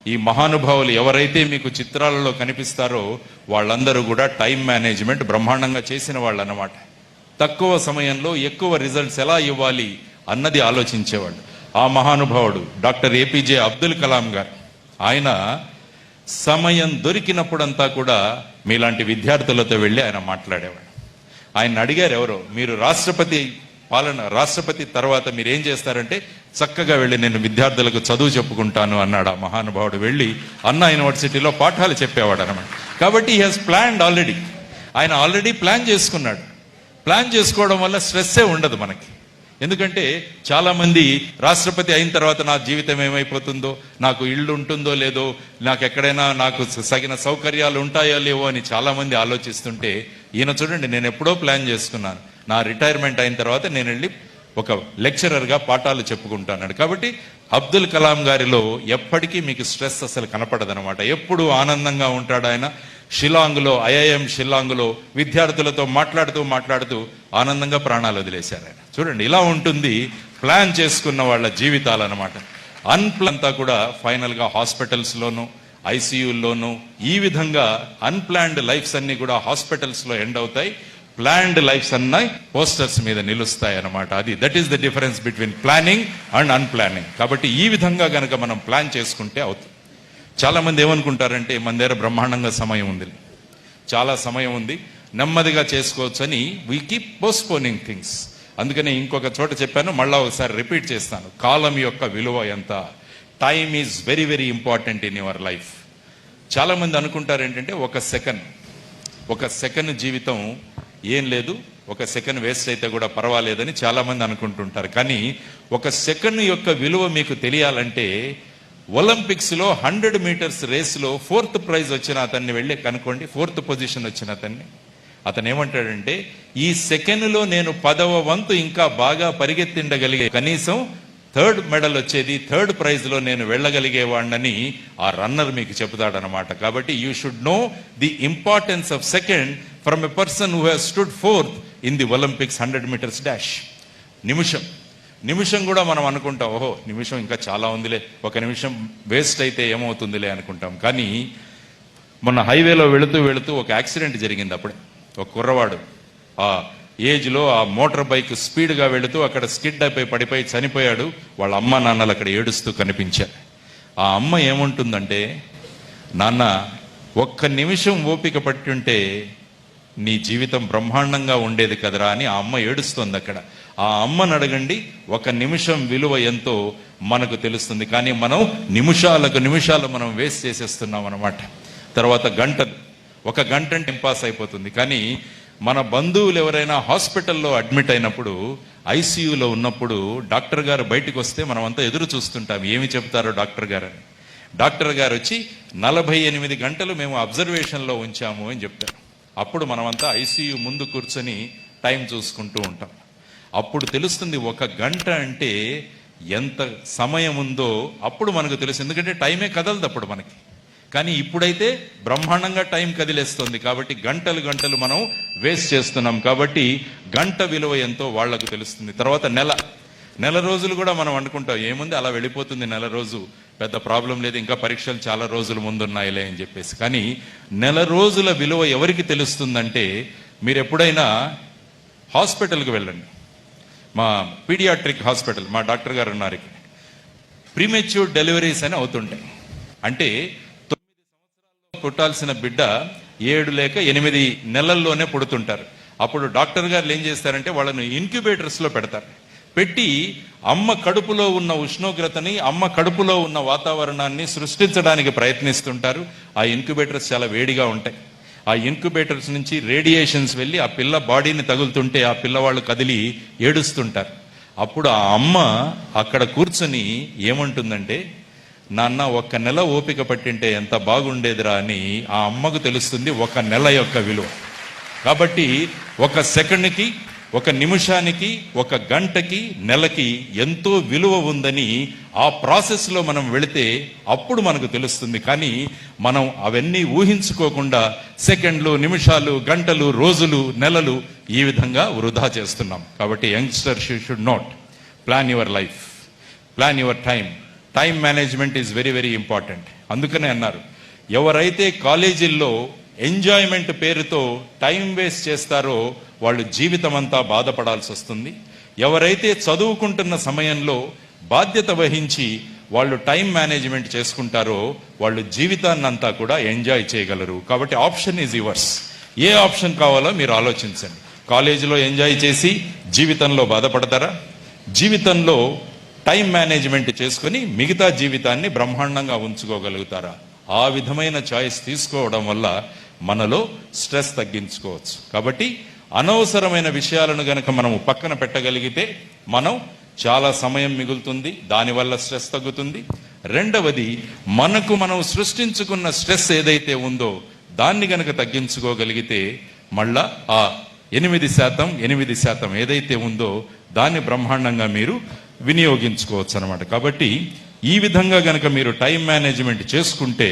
ఈ మహానుభావులు ఎవరైతే మీకు చిత్రాలలో కనిపిస్తారో వాళ్ళందరూ కూడా టైం మేనేజ్మెంట్ బ్రహ్మాండంగా చేసిన వాళ్ళు అన్నమాట. తక్కువ సమయంలో ఎక్కువ రిజల్ట్స్ ఎలా ఇవ్వాలి అన్నది ఆలోచించేవాళ్ళు. ఆ మహానుభావుడు డాక్టర్ ఏపీజే అబ్దుల్ కలాం గారు. ఆయన సమయం దొరికినప్పుడంతా కూడా మీలాంటి విద్యార్థులతో వెళ్ళి ఆయన మాట్లాడేవాడు. ఆయన అడిగారు ఎవరో, మీరు రాష్ట్రపతి తర్వాత మీరు ఏం చేస్తారంటే, చక్కగా వెళ్ళి నేను విద్యార్థులకు చదువు చెప్పుకుంటాను అన్నాడు ఆ మహానుభావుడు. వెళ్ళి అన్నా యూనివర్సిటీలో పాఠాలు చెప్పేవాడు అనమాట. కాబట్టి హీ హాజ్ ప్లాన్డ్ ఆల్రెడీ. ఆయన ఆల్రెడీ ప్లాన్ చేసుకున్నాడు. ప్లాన్ చేసుకోవడం వల్ల స్ట్రెస్సే ఉండదు మనకి. ఎందుకంటే చాలా మంది రాష్ట్రపతి అయిన తర్వాత నా జీవితం ఏమైపోతుందో, నాకు ఇల్లు ఉంటుందో లేదో, నాకు ఎక్కడైనా నాకు తగిన సౌకర్యాలు ఉంటాయో లేవో అని చాలా మంది ఆలోచిస్తుంటే, ఈయన చూడండి, నేను ఎప్పుడో ప్లాన్ చేసుకున్నాను, నా రిటైర్మెంట్ అయిన తర్వాత నేను వెళ్ళి ఒక లెక్చరర్గా పాఠాలు చెప్పుకుంటాను. కాబట్టి అబ్దుల్ కలాం గారిలో ఎప్పటికీ మీకు స్ట్రెస్ అసలు కనపడదనమాట. ఎప్పుడు ఆనందంగా ఉంటాడు ఆయన. షిలాంగ్లో, ఐఐఎం షిలాంగ్లో విద్యార్థులతో మాట్లాడుతూ ఆనందంగా ప్రాణాలు వదిలేశారు ఆయన. చూడండి, ఇలా ఉంటుంది ప్లాన్ చేసుకున్న వాళ్ళ జీవితాలు అనమాట. అంతా కూడా ఫైనల్గా హాస్పిటల్స్లోనూ ఐసీయూల్లోనూ ఈ విధంగా అన్ప్లాన్డ్ లైఫ్స్ అన్ని కూడా హాస్పిటల్స్లో ఎండ్ అవుతాయి. ప్లాన్డ్ లైఫ్స్ అన్నాయి పోస్టర్స్ మీద నిలుస్తాయి అన్నమాట. That is the difference between planning and unplanning. కాబట్టి ఈ విధంగా గనక మనం ప్లాన్ చేసుకుంటే అవుతుంది. చాలా మంది ఏమనుకుంటారంటే, మన దగ్గర బ్రహ్మాండంగా సమయం ఉంది, చాలా సమయం ఉంది, నెమ్మదిగా చేసుకోవచ్చు అని వీ కీప్ పోస్ట్పోనింగ్ థింగ్స్. అందుకని ఇంకొక చోట చెప్పాను, మళ్ళా ఒకసారి రిపీట్ చేస్తాను. కాలం యొక్క విలువ ఎంత. Time is very very important in your life. చాలా మంది అనుకుంటారు ఏంటంటే, ఒక సెకండ్ జీవితం ఏం లేదు, ఒక సెకండ్ వేస్ట్ అయితే కూడా పర్వాలేదని చాలా మంది అనుకుంటుంటారు. కానీ ఒక సెకండ్ యొక్క విలువ మీకు తెలియాలంటే, ఒలింపిక్స్ లో 100 మీటర్స్ రేసులో 4th ప్రైజ్ వచ్చిన అతన్ని వెళ్ళి కనుక్కోండి. 4th పొజిషన్ వచ్చిన అతను ఏమంటాడంటే, ఈ సెకండ్లో నేను 10వ వంతు ఇంకా బాగా పరిగెత్తిండగలిగే, కనీసం 3rd మెడల్ వచ్చేది, 3rd ప్రైజ్ లో నేను వెళ్ళగలిగేవాడినని ఆ రన్నర్ మీకు చెబుతాడనమాట. కాబట్టి you should know the importance of second from a person who has stood 4th in the Olympics 100 metres dash. నిమిషం కూడా మనం అనుకుంటాం, ఓహో నిమిషం ఇంకా చాలా ఉందిలే, ఒక నిమిషం వేస్ట్ అయితే ఏమవుతుందిలే అనుకుంటాం. కానీ మొన్న హైవేలో వెళుతూ ఒక యాక్సిడెంట్ జరిగింది. అప్పుడే ఒక కుర్రవాడు ఆ ఏజ్లో ఆ మోటార్ బైక్ స్పీడ్గా వెళుతూ అక్కడ స్కిడ్ అయిపోయి పడిపోయి చనిపోయాడు. వాళ్ళ అమ్మ నాన్నలు అక్కడ ఏడుస్తూ కనిపించారు. ఆ అమ్మ ఏముంటుందంటే, నాన్న ఒక్క నిమిషం ఓపిక పట్టుంటే నీ జీవితం బ్రహ్మాండంగా ఉండేది కదరా అని ఆ అమ్మ ఏడుస్తుంది అక్కడ. ఆ అమ్మని అడగండి, ఒక నిమిషం విలువ ఎంతో మనకు తెలుస్తుంది. కానీ మనం నిమిషాలు మనం వేస్ట్ చేసేస్తున్నాం అనమాట. తర్వాత ఒక గంట అంటే ఇంపాస్ అయిపోతుంది. కానీ మన బంధువులు ఎవరైనా హాస్పిటల్లో అడ్మిట్ అయినప్పుడు, ఐసీయూలో ఉన్నప్పుడు డాక్టర్ గారు బయటకు వస్తే మనం అంతా ఎదురు చూస్తుంటాం, ఏమి చెప్తారో డాక్టర్ గారు అని. డాక్టర్ గారు వచ్చి 48 గంటలు మేము అబ్జర్వేషన్లో ఉంచాము అని చెప్తారు. అప్పుడు మనమంతా ఐసీయూ ముందు కూర్చొని టైం చూసుకుంటూ ఉంటాం. అప్పుడు తెలుస్తుంది ఒక గంట అంటే ఎంత సమయం ఉందో అప్పుడు మనకు తెలుసు. ఎందుకంటే టైమే కదలదు అప్పుడు మనకి. కానీ ఇప్పుడైతే బ్రహ్మాండంగా టైం కదిలేస్తుంది. కాబట్టి గంటలు మనం వేస్ట్ చేస్తున్నాం. కాబట్టి గంట విలువ ఎంతో వాళ్లకు తెలుస్తుంది. తర్వాత నెల రోజులు కూడా మనం అనుకుంటాం, ఏముంది అలా వెళ్ళిపోతుంది నెల రోజు, పెద్ద ప్రాబ్లం లేదు, ఇంకా పరీక్షలు చాలా రోజులు ముందున్నాయిలే అని చెప్పేసి. కానీ నెల రోజుల విలువ ఎవరికి తెలుస్తుందంటే, మీరు ఎప్పుడైనా హాస్పిటల్కి వెళ్ళండి. మా పీడియాట్రిక్ హాస్పిటల్, మా డాక్టర్ గారు ఉన్నారు ఇక్కడ. ప్రీమెచ్యూర్ డెలివరీస్ అని అవుతుంటాయి. అంటే 9 సంవత్సరాల్లో పుట్టాల్సిన బిడ్డ 7 లేక 8 నెలల్లోనే పుడుతుంటారు. అప్పుడు డాక్టర్ గారు ఏం చేస్తారంటే, వాళ్ళను ఇన్క్యుబేటర్స్లో పెడతారు. పెట్టి అమ్మ కడుపులో ఉన్న ఉష్ణోగ్రతని, అమ్మ కడుపులో ఉన్న వాతావరణాన్ని సృష్టించడానికి ప్రయత్నిస్తుంటారు. ఆ ఇన్క్యుబేటర్స్ చాలా వేడిగా ఉంటాయి. ఆ ఇన్క్యుబేటర్స్ నుంచి రేడియేషన్స్ వెళ్ళి ఆ పిల్ల బాడీని తగులుతుంటే ఆ పిల్లవాళ్ళు కదిలి ఏడుస్తుంటారు. అప్పుడు ఆ అమ్మ అక్కడ కూర్చొని ఏమంటుందంటే, నాన్న 1 నెల ఓపిక పట్టింటే ఎంత బాగుండేదిరా అని ఆ అమ్మకు తెలుస్తుంది 1 నెల యొక్క విలువ. కాబట్టి 1 సెకండ్కి, 1 నిమిషానికి, 1 గంటకి, నెలకి ఎంతో విలువ ఉందని ఆ ప్రాసెస్లో మనం వెళితే అప్పుడు మనకు తెలుస్తుంది. కానీ మనం అవన్నీ ఊహించుకోకుండా సెకండ్లు, నిమిషాలు, గంటలు, రోజులు, నెలలు ఈ విధంగా వృధా చేస్తున్నాం. కాబట్టి youngsters should not plan your life, plan your time, time management is very very important. అందుకనే అన్నారు, ఎవరైతే కాలేజీల్లో ఎంజాయ్మెంట్ పేరుతో టైం వేస్ట్ చేస్తారో వాళ్ళు జీవితం అంతా బాధపడాల్సి వస్తుంది. ఎవరైతే చదువుకుంటున్న సమయంలో బాధ్యత వహించి వాళ్ళు టైం మేనేజ్మెంట్ చేసుకుంటారో వాళ్ళు జీవితాన్ని అంతా కూడా ఎంజాయ్ చేయగలరు. కాబట్టి option is yours. A option కావాలో మీరు ఆలోచించండి. కాలేజీలో ఎంజాయ్ చేసి జీవితంలో బాధపడతారా? జీవితంలో టైం మేనేజ్మెంట్ చేసుకుని మిగతా జీవితాన్ని బ్రహ్మాండంగా ఉంచుకోగలుగుతారా? ఆ విధమైన చాయిస్ తీసుకోవడం వల్ల మనలో స్ట్రెస్ తగ్గించుకోవచ్చు. కాబట్టి అనవసరమైన విషయాలను గనక మనము పక్కన పెట్టగలిగితే మనం చాలా సమయం మిగులుతుంది, దానివల్ల స్ట్రెస్ తగ్గుతుంది. రెండవది, మనకు మనం సృష్టించుకున్న స్ట్రెస్ ఏదైతే ఉందో దాన్ని గనక తగ్గించుకోగలిగితే మళ్ళా ఆ 8% ఏదైతే ఉందో దాన్ని బ్రహ్మాండంగా మీరు వినియోగించుకోవచ్చు అన్నమాట. కాబట్టి ఈ విధంగా గనక మీరు టైం మేనేజ్మెంట్ చేసుకుంటే